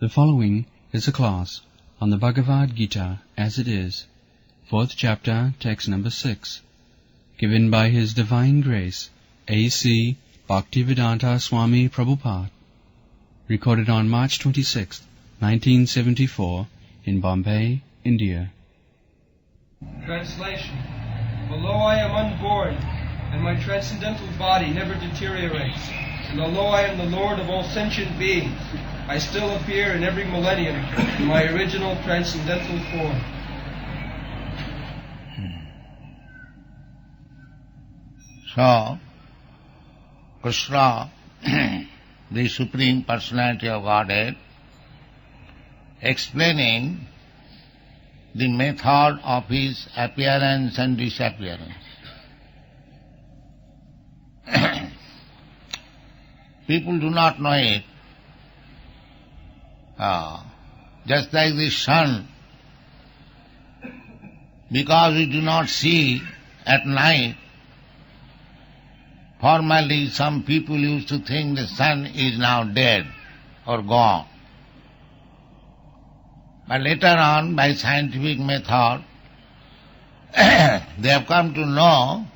The following is a class on the Bhagavad-gītā as it is, 4th chapter, text number 6, given by His Divine Grace, A.C. Bhaktivedanta Swami Prabhupada, recorded on March 26, 1974, in Bombay, India. Translation. Although I am unborn, and my transcendental body never deteriorates, and although I am the Lord of all sentient beings, I still appear in every millennium in my original transcendental form. So, Krishna, the Supreme Personality of Godhead, explaining the method of His appearance and disappearance. People do not know it. Just like the sun, because we do not see at night, formerly some people used to think the sun is now dead or gone. But later on, by scientific method, they have come to know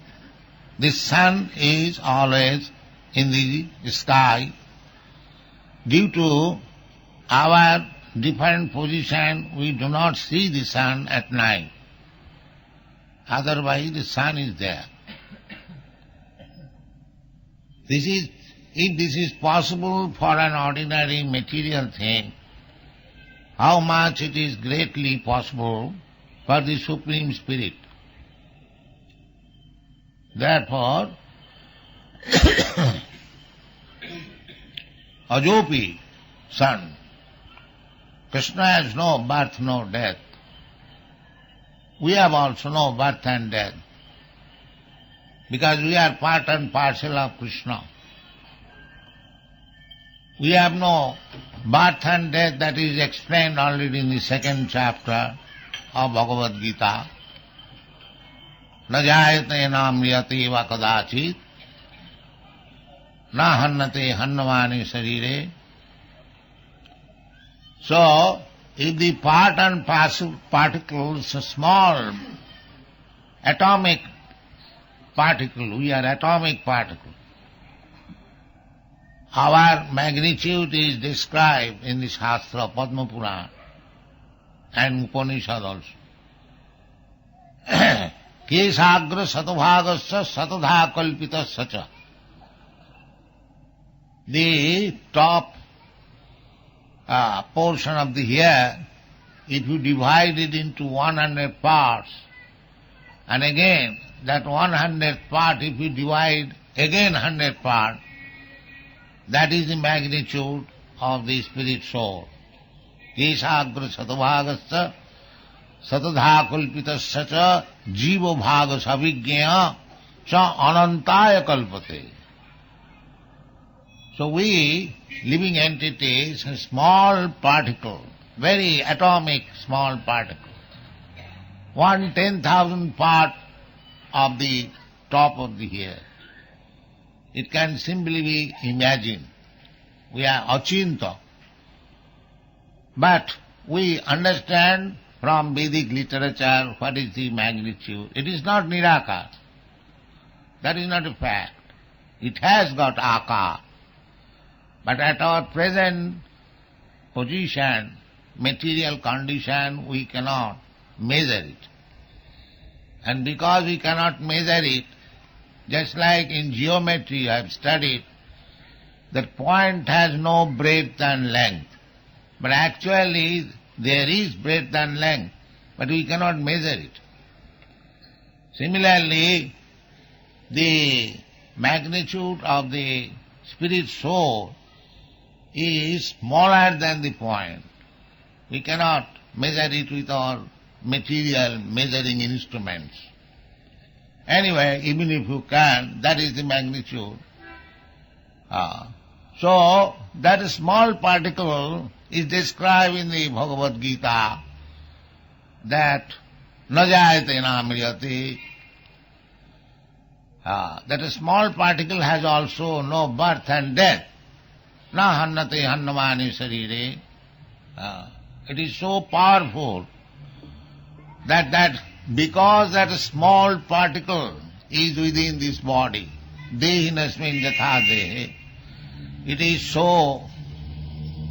the sun is always in the sky. Due to our different position, we do not see the sun at night. Otherwise, the sun is there. If this is possible for an ordinary material thing, how much it is greatly possible for the Supreme Spirit. Therefore, Ajopi, son, Krishna has no birth, no death. We have also no birth and death, because we are part and parcel of Krishna. We have no birth and death. That is explained already in the 2nd chapter of Bhagavad-gītā. Na jayate na mriyate va kadachit, na hannate hannavane sarire. So, if the part and particles, a small atomic particle, we are atomic particle. Our magnitude is described in the Shastra, Padma Purana, and Upanishad also. Kesagra satobhagasya satadha kalpitasya cha. The top portion of the hair, if you divide it into 100 parts, and again that 100th part, if you divide again 100 parts, that is the magnitude of the spirit soul. Kesagra satobhagasya satadha kalpitasya cha jiva bhaga savijñaya cha anantaya kalpate. So we, living entities, a small particle, very atomic small particle, 1/10,000th part of the top of the hair. It can simply be imagined. We are achinta. But we understand from Vedic literature what is the magnitude. It is not nirakar. That is not a fact. It has got akar. But at our present position, material condition, we cannot measure it. And because we cannot measure it, just like in geometry I have studied, that point has no breadth and length. But actually there is breadth and length, but we cannot measure it. Similarly, the magnitude of the spirit soul is smaller than the point. We cannot measure it with our material measuring instruments. Anyway, even if you can, that is the magnitude. So, that small particle is described in the Bhagavad-gītā, that na jayate na mriyate. That a small particle has also no birth and death. Na hannate hannavane sarire. It is so powerful that because that small particle is within this body, dehinasmin yatha dehe, it is so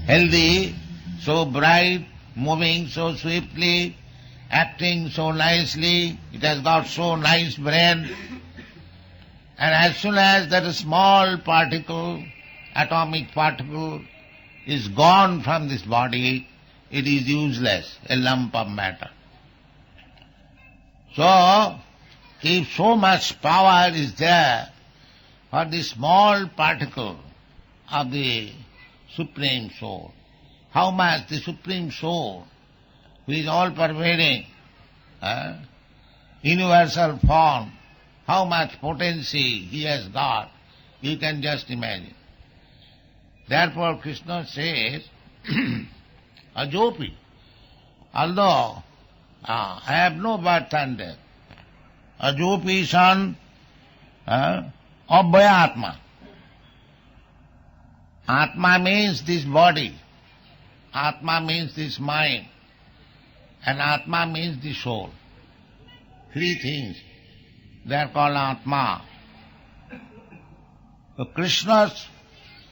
healthy, so bright, moving so swiftly, acting so nicely, it has got so nice brain. And as soon as that small particle, atomic particle, is gone from this body, it is useless, a lump of matter. So, if so much power is there for the small particle of the Supreme Soul, how much the Supreme Soul, who is all-pervading, universal form, how much potency he has got, you can just imagine. Therefore Krishna says, Ajopi, although I have no birth and death, Ajopi son Abhaya Atma means this body, Atma means this mind, and Atma means the soul. Three things. They are called Atma. So Krishna's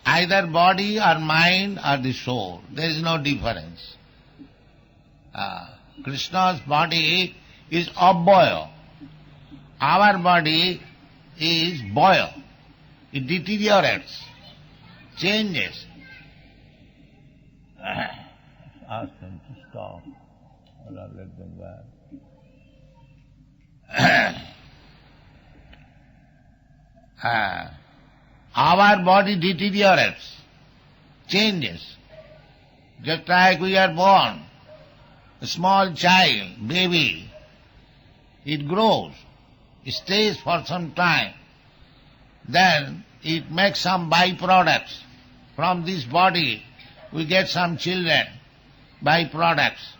either body or mind or the soul. There is no difference. Krishna's body is Abhaya. Our body is Bhaya. It deteriorates, changes. Ask them to stop, or I'll let them back. Our body deteriorates, changes. Just like we are born, a small child, baby, it grows, it stays for some time, then it makes some byproducts. From this body we get some children, byproducts.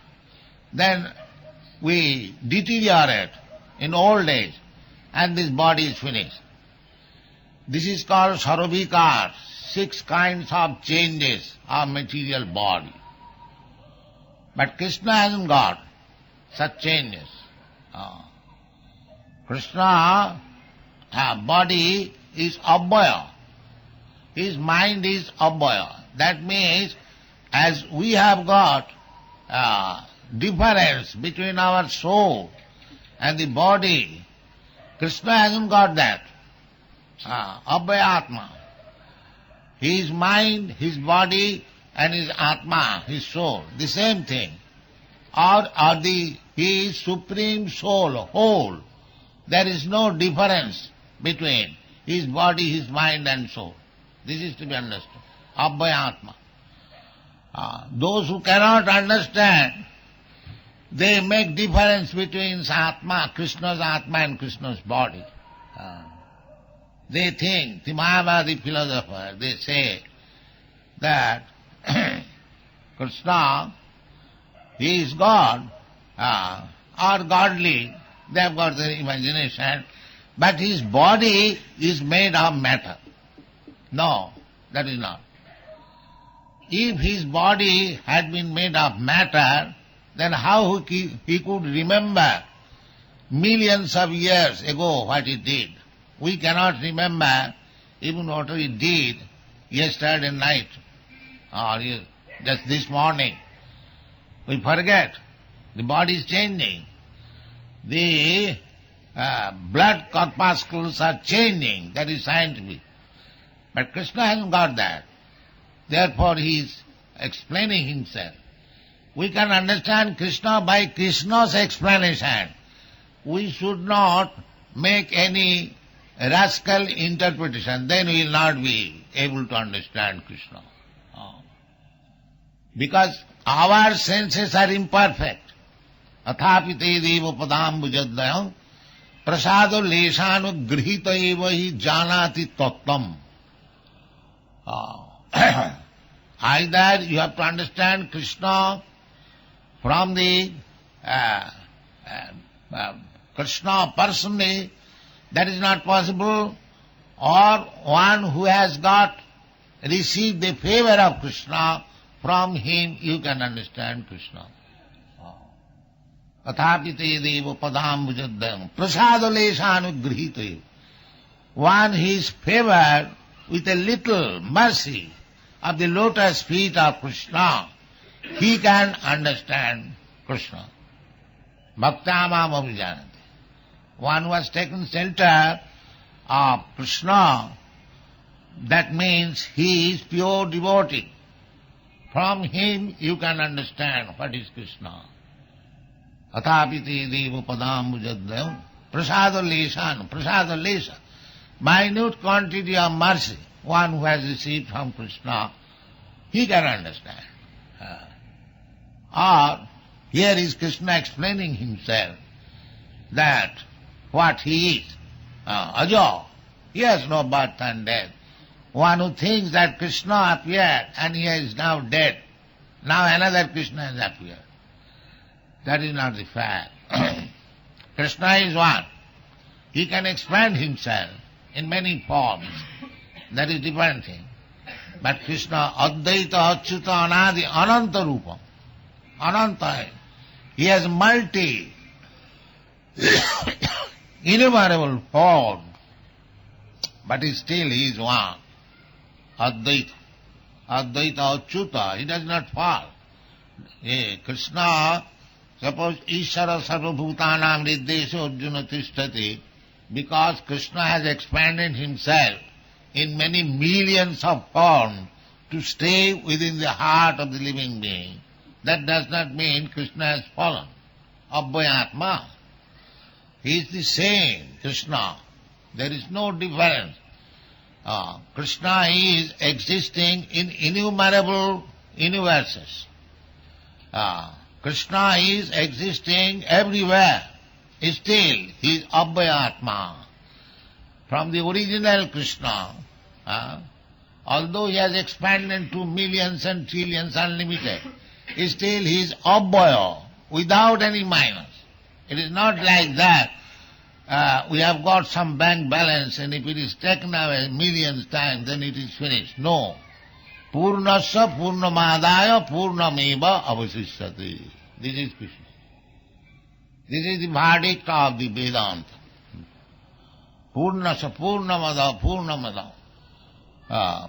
Then we deteriorate in old age, and this body is finished. This is called Sarabhikar, 6 kinds of changes of material body. But Krishna hasn't got such changes. Krishna body is Abhaya. His mind is Abhaya. That means as we have got difference between our soul and the body, Krishna hasn't got that. Abhaya-atma. His mind, his body, and his atma, his soul, the same thing. He is Supreme Soul, whole. There is no difference between his body, his mind and soul. This is to be understood. Abhaya-atma. Those who cannot understand, they make difference between atma, Krishna's atma and Krishna's body. They think, the Mayavadi philosopher, they say that Krishna, he is God, or godly, they have got their imagination, but his body is made of matter. No, that is not. If his body had been made of matter, then how he could remember millions of years ago what he did? We cannot remember even what we did yesterday night or just this morning. We forget. The body is changing. The blood corpuscles are changing. That is scientific. But Krishna hasn't got that. Therefore he is explaining himself. We can understand Krishna by Krishna's explanation. We should not make any rascal interpretation, then we will not be able to understand Krishna. Because our senses are imperfect. Athapi te deva padam bujadayam prasado leshanu grihita eva hi janati tattvam. Either you have to understand Krishna from the Krishna personally, that is not possible, or one who has got received the favor of Krishna from him you can understand Krishna. Athapite devo padambujadam prasadaleshanugrihite. One who is favored with a little mercy of the lotus feet of Krishna, he can understand Krishna. Bhaktamam abhijanati. One who has taken shelter of Krishna, that means he is pure devotee. From him you can understand what is Krishna. Athapite devo padambujadam prasadalesan, prasadalesa. Minute quantity of mercy, one who has received from Krishna, he can understand. Or here is Krishna explaining himself that what he is. Ajo, he has no birth and death. One who thinks that Krishna appeared and he is now dead, now another Krishna has appeared. That is not the fact. Krishna is one. He can expand himself in many forms. That is different thing. But Krishna, Advaita, Achyuta, Anadi, Ananta Rupam. Ananta. He has multi, innumerable forms. But still he is one. Advaita. Advaita, Achyuta. He does not fall. Krishna, suppose Ishara Sarvabhutanam Riddesho Arjuna Tishtati, because Krishna has expanded himself in many millions of forms to stay within the heart of the living being, that does not mean Krishna has fallen. Abhyatma. He is the same, Krishna. There is no difference. Krishna is existing in innumerable universes. Krishna is existing everywhere. Still, he is Abhyatma. From the original Krishna, although he has expanded to millions and trillions unlimited, still he is Abhaya, without any minus. It is not like that. We have got some bank balance and if it is taken away millions times, then it is finished. No. Purnasya purnamadaya purnameva avasishyati. This is Krishna. This is the verdict of the Vedanta. Purnasya purnamada purnamada.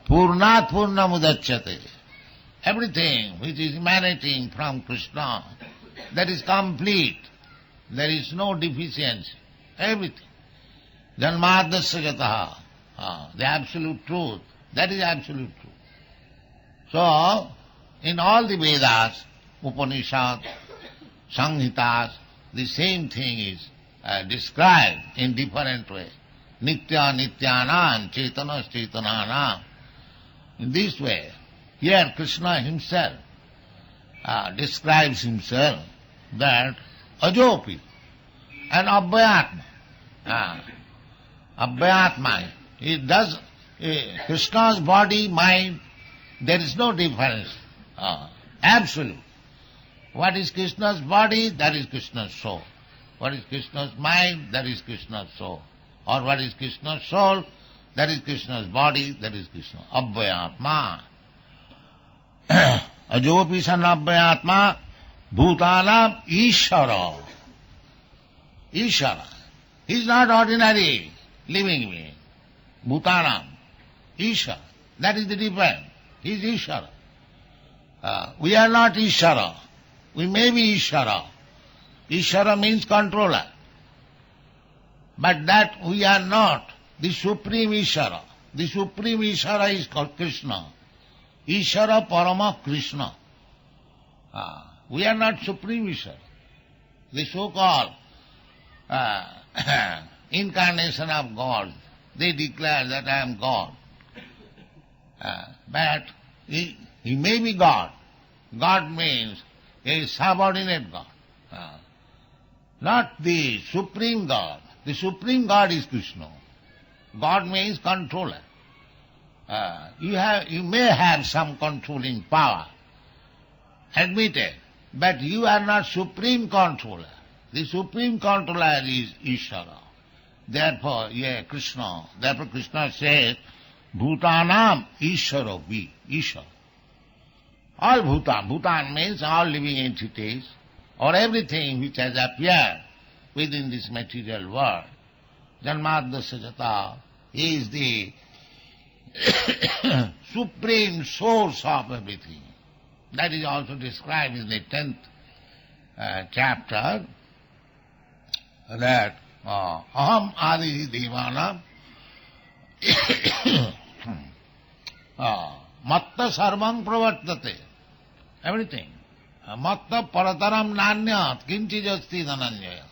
Purnat purnamudachyate. Everything which is emanating from Krishna, that is complete. There is no deficiency. Everything. Janmadasya jataha. The absolute truth. That is absolute truth. So, in all the Vedas, Upanishads, Samhitas, the same thing is described in different ways. Nitya nityanam, cetanas cetananam. In this way, here Krishna himself describes himself that ajopi, an abhyatma. Abhyatma. It does Krishna's body, mind, there is no difference. Absolute. What is Krishna's body? That is Krishna's soul. What is Krishna's mind? That is Krishna's soul. Or what is Krishna's soul? That is Krishna's body. That is Krishna. Abhyatma. Ajopi san abhyatma bhutanam ishara. Ishara. He is not ordinary living being. Bhutanam. Ishara. That is the difference. He is Ishara. We are not Ishara. We may be Ishara. Ishara means controller. But that we are not. The Supreme Ishara. The Supreme Ishara is called Krishna. Ishara Parama Krishna. We are not Supreme Ishara. The so-called incarnation of God, they declare that I am God. But he may be God. God means a subordinate God. Not the Supreme God. The Supreme God is Krishna. God means controller. You may have some controlling power, admitted, but you are not Supreme Controller. The Supreme Controller is Ishara. Therefore, Krishna. Therefore Krishna says, Bhutanam Ishara vi, Ishara. all Bhutan. Bhutan means all living entities or everything which has appeared within this material world. Janmadasya jata is the supreme source of everything. That is also described in the 10th chapter, that aham adi devanam matta sarvam pravartate. Everything. Matta parataram nanyat kinchijasti dhananjaya.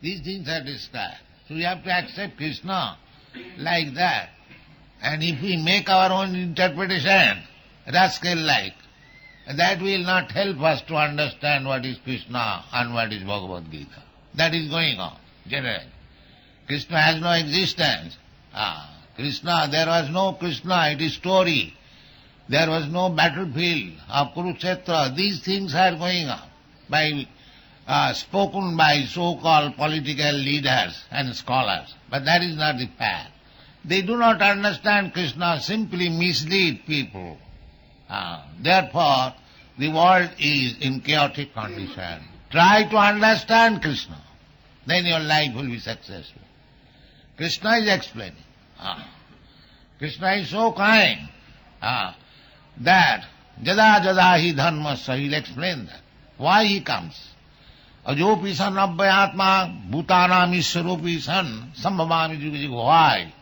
These things are described. So we have to accept Krishna like that. And if we make our own interpretation, rascal-like, that will not help us to understand what is Krishna and what is Bhagavad-gītā. That is going on, generally. Krishna has no existence. Krishna, there was no Krishna, it is story. There was no battlefield of Kurukshetra. These things are going on, spoken by so-called political leaders and scholars. But that is not the fact. They do not understand Krishna, simply mislead people. Therefore, the world is in chaotic condition. Try to understand Krishna, then your life will be successful. Krishna is explaining. Krishna is so kind that jada jada hi dharmasya, he will explain that. Why he comes. Ajopi san abhyatma bhutanam iswarupi san sambhavami juga juga. Why?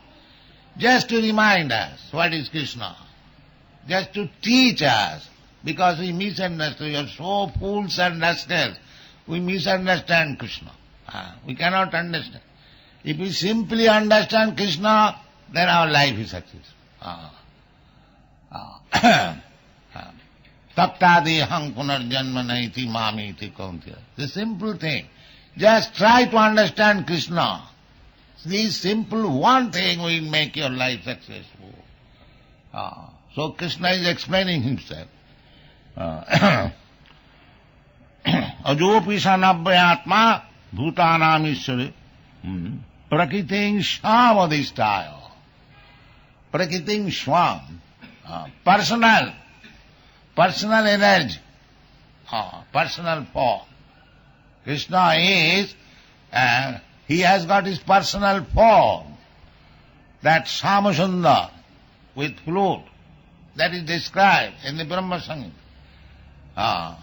Just to remind us what is Krishna. Just to teach us, because we misunderstand. We are so fools and rascals. We misunderstand Krishna. We cannot understand. If we simply understand Krishna, then our life is successful. Taptadeham punarjanma naiti mamiti kauntya. The simple thing. Just try to understand Krishna. This simple one thing will make your life successful. So Krishna is explaining himself. Ajopi sanabhyatma bhutanam ishwari prakriting shvamadhisthaya. Prakriting shvam. Personal energy, personal form. Krishna is, he has got his personal form, that Samasundar with flute, that is described in the Brahma Samhita.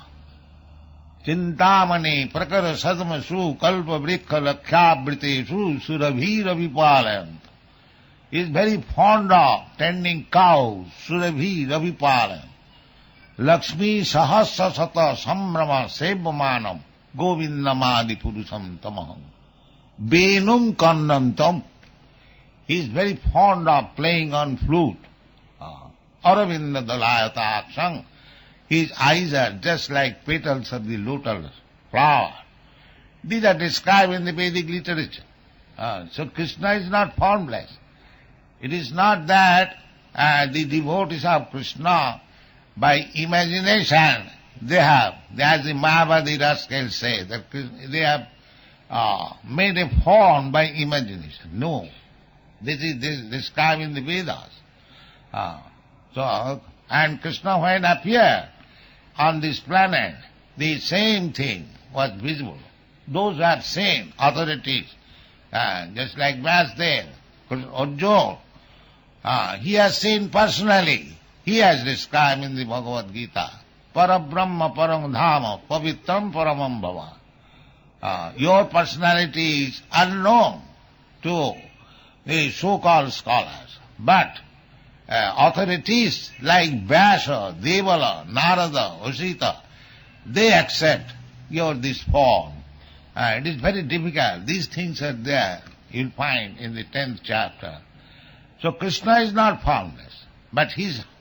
Chintamani prakara sadma su kalpa vrikha lakhyabhrite su surabhira vipalayant. He is very fond of tending cows, surabhira vipalayant. Lakshmi sahasra sata samrama sevamanam govindamadi purusam tamaham. Venum kannantam. He is very fond of playing on flute. Aravinda dalayata akshang. His eyes are just like petals of the lotus flower. These are described in the Vedic literature. So Krishna is not formless. It is not that the devotees of Krishna, by imagination, they have, as the Mayavadi rascals say, that they have made a form by imagination. No. This is described in the Vedas. And Krishna, when appeared on this planet, the same thing was visible. Those who have seen, authorities, just like Vyasdev, Arjuna, he has seen personally. He has described in the Bhagavad-gītā, Parabrahma param dhama pavitram paramam bhava. Your personality is unknown to the so-called scholars, but authorities like Vyasa, Devala, Narada, Vasita, they accept your this form. It is very difficult. These things are there. You'll find in the 10th chapter. So Krishna is not formless. But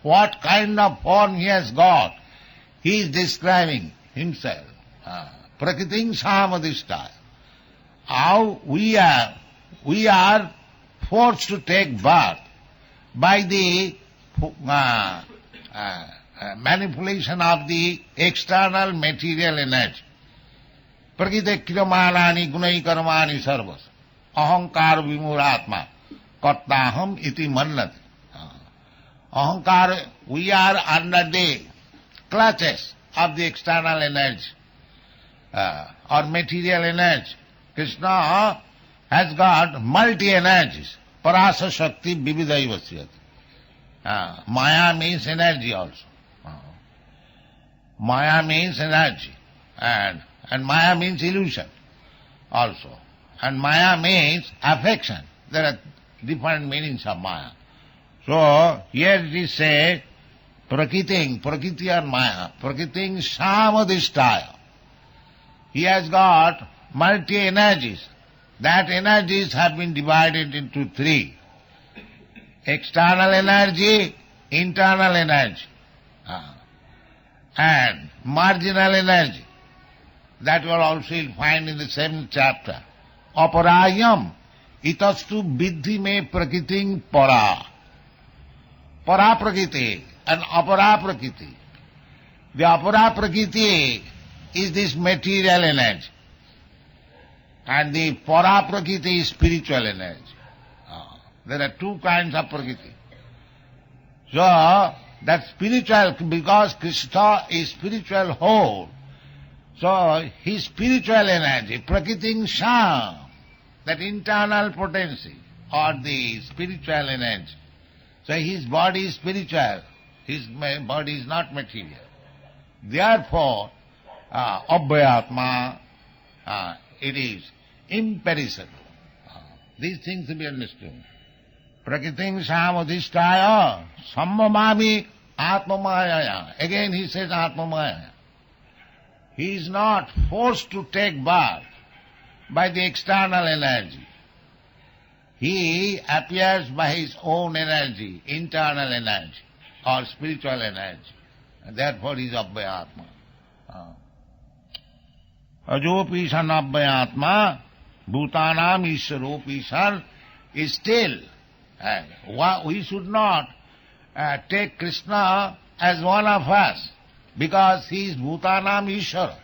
what kind of form he has got, he is describing himself. Prakriting samadhisthaya. How we are forced to take birth by the manipulation of the external material energy. Prakrite kriyamanani gunai karmani sarvas. Ahankar vimuratma. Kattaham iti mannati. Ahankar, we are under the clutches of the external energy or material energy. Krishna has got multi-energies. Parasa Shakti Vividaivasyati. Maya means energy also. Maya means energy. And Maya means illusion also. And Maya means affection. There are different meanings of Maya. So here it is said, Prakriti or Maya, Prakriting Samadhisthaya. He has got multi-energies. That energies have been divided into three. External energy, internal energy, and marginal energy. That will also you'll find in the 7th chapter. Aparayam itastu viddhi me prakriting para. Para prakriti and apara prakriti. The apara prakriti is this material energy. And the para prakriti is spiritual energy. There are two kinds of prakriti. So, that spiritual, because Krishna is spiritual whole, so his spiritual energy, prakriting sham, that internal potency or the spiritual energy. So his body is spiritual, his body is not material. Therefore, abhyatma, it is imperishable. These things to be understood. Prakriting samadhisthaya sammamami atmamayaya. Again he says atmamayaya. He is not forced to take birth by the external energy. He appears by his own energy, internal energy or spiritual energy. And therefore he is abhyatma. Ajopi san abhyatma bhutanam ishwaropi san is still. We should not take Krishna as one of us, because he is Bhutanam Ishvara.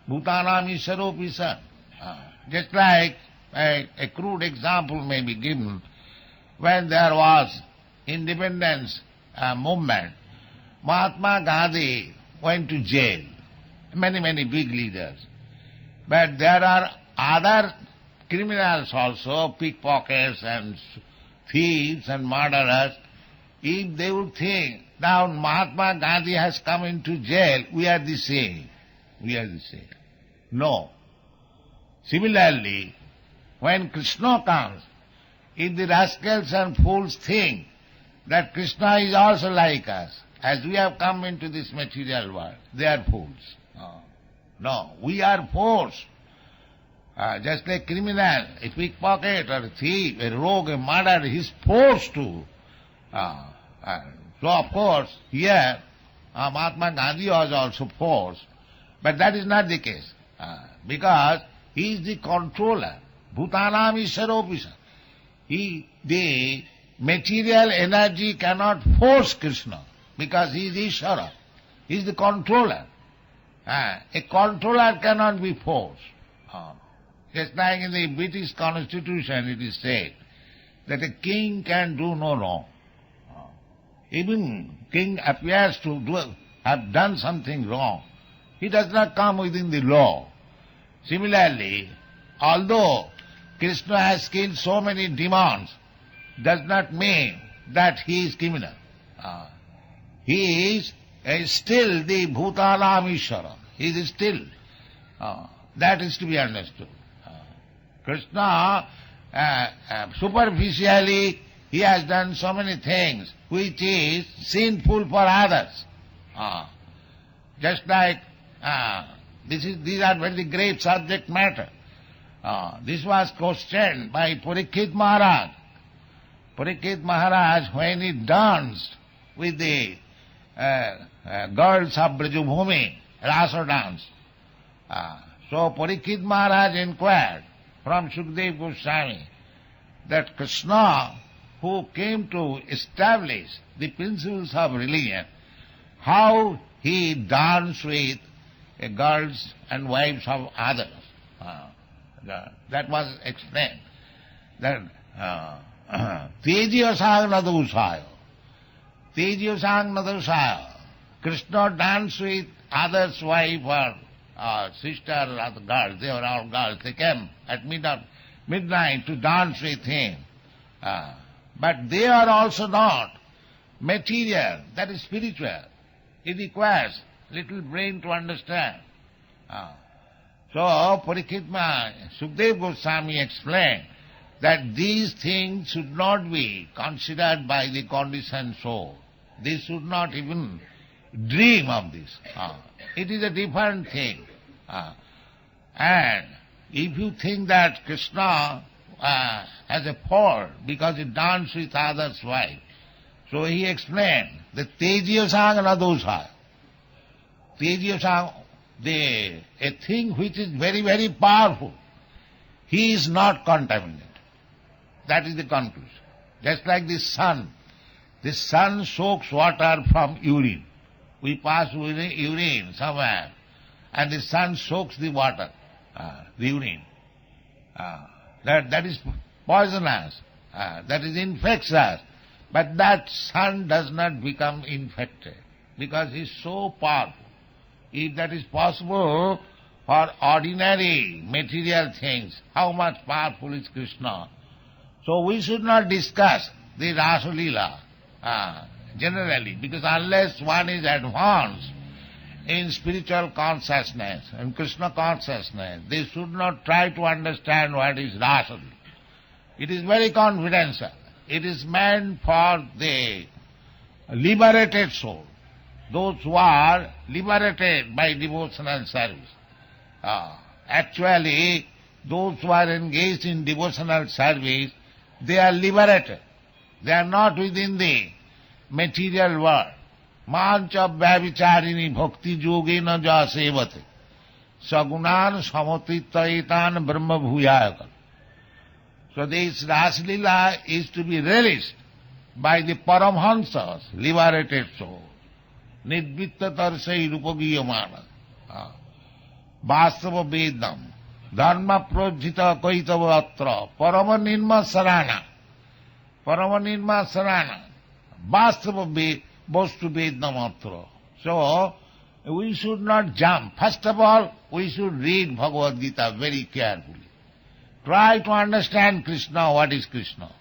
Bhutanam Ishwaropi san. Just like a crude example may be given, when there was independence movement, Mahatma Gandhi went to jail, many big leaders. But there are other criminals also, pickpockets and thieves and murderers. If they would think, now Mahatma Gandhi has come into jail, we are the same. We are the same. No. Similarly, when Krishna comes, if the rascals and fools think that Krishna is also like us, as we have come into this material world, they are fools. No, we are forced. Just like criminal, a pickpocket or a thief, a rogue, a murderer, he is forced to. So of course, here Mahatma Gandhi was also forced, but that is not the case, because he is the controller. Bhutanam Ishwaropisa. The material energy cannot force Krishna, because he is Ishvara. He is the controller. A controller cannot be forced. Just like in the British Constitution it is said that a king can do no wrong. Even king appears to have done something wrong, he does not come within the law. Similarly, although Krishna has killed so many demons, does not mean that he is criminal. He is still the Bhutanam Ishvara. He is still. That is to be understood. Krishna, superficially, he has done so many things which is sinful for others. Just like, these are very great subject matter. This was questioned by Parikshit Maharaj. Parikshit Maharaj, when he danced with the girls of Brajabhumi, Rasa dance. So Parikshit Maharaj inquired from Sukadeva Goswami that Krishna, who came to establish the principles of religion, how he danced with girls and wives of others. That was explained. That Tejiyasang nadusaya. Tejiyasang nadusaya. Krishna danced with others' wife or sister or other girls. They were all girls. They came at midnight to dance with him. But they are also not material. That is spiritual. It requires little brain to understand. So Parikshit Sukdev Goswami explained that these things should not be considered by the conditioned soul. They should not even dream of this. It is a different thing. And if you think that Krishna has a fault because he danced with others' wife, so he explained the Tejiya Sang and Adosha. Tejiya Sang, a thing which is very, very powerful, he is not contaminated. That is the conclusion. Just like the sun. The sun soaks water from urine. We pass urine somewhere, and the sun soaks the water, the urine. That is poisonous. That is infectious. But that sun does not become infected because he is so powerful. If that is possible for ordinary material things, how much powerful is Krishna? So we should not discuss the Rasa Leela generally, because unless one is advanced in spiritual consciousness and Krishna consciousness, they should not try to understand what is Rasa Leela. It is very confidential. It is meant for the liberated soul, those who are liberated by devotional service. Actually, those who are engaged in devotional service, they are liberated. They are not within the material world. Mancha vyavicharini bhakti yogena ja sevate sagunan samatittaitan brahma bhuyayaka. So this Rasalila is to be relished by the Paramhansas, liberated soul. Nidvitta tarsai rupagiyamana. Vastava vedam. Dharma projita kaitava atra. Paramanirma sarana. Paramanirma sarana. Vastava vastu vedam atra. So, we should not jump. First of all, we should read Bhagavad-gītā very carefully. Try to understand Krishna, what is Krishna.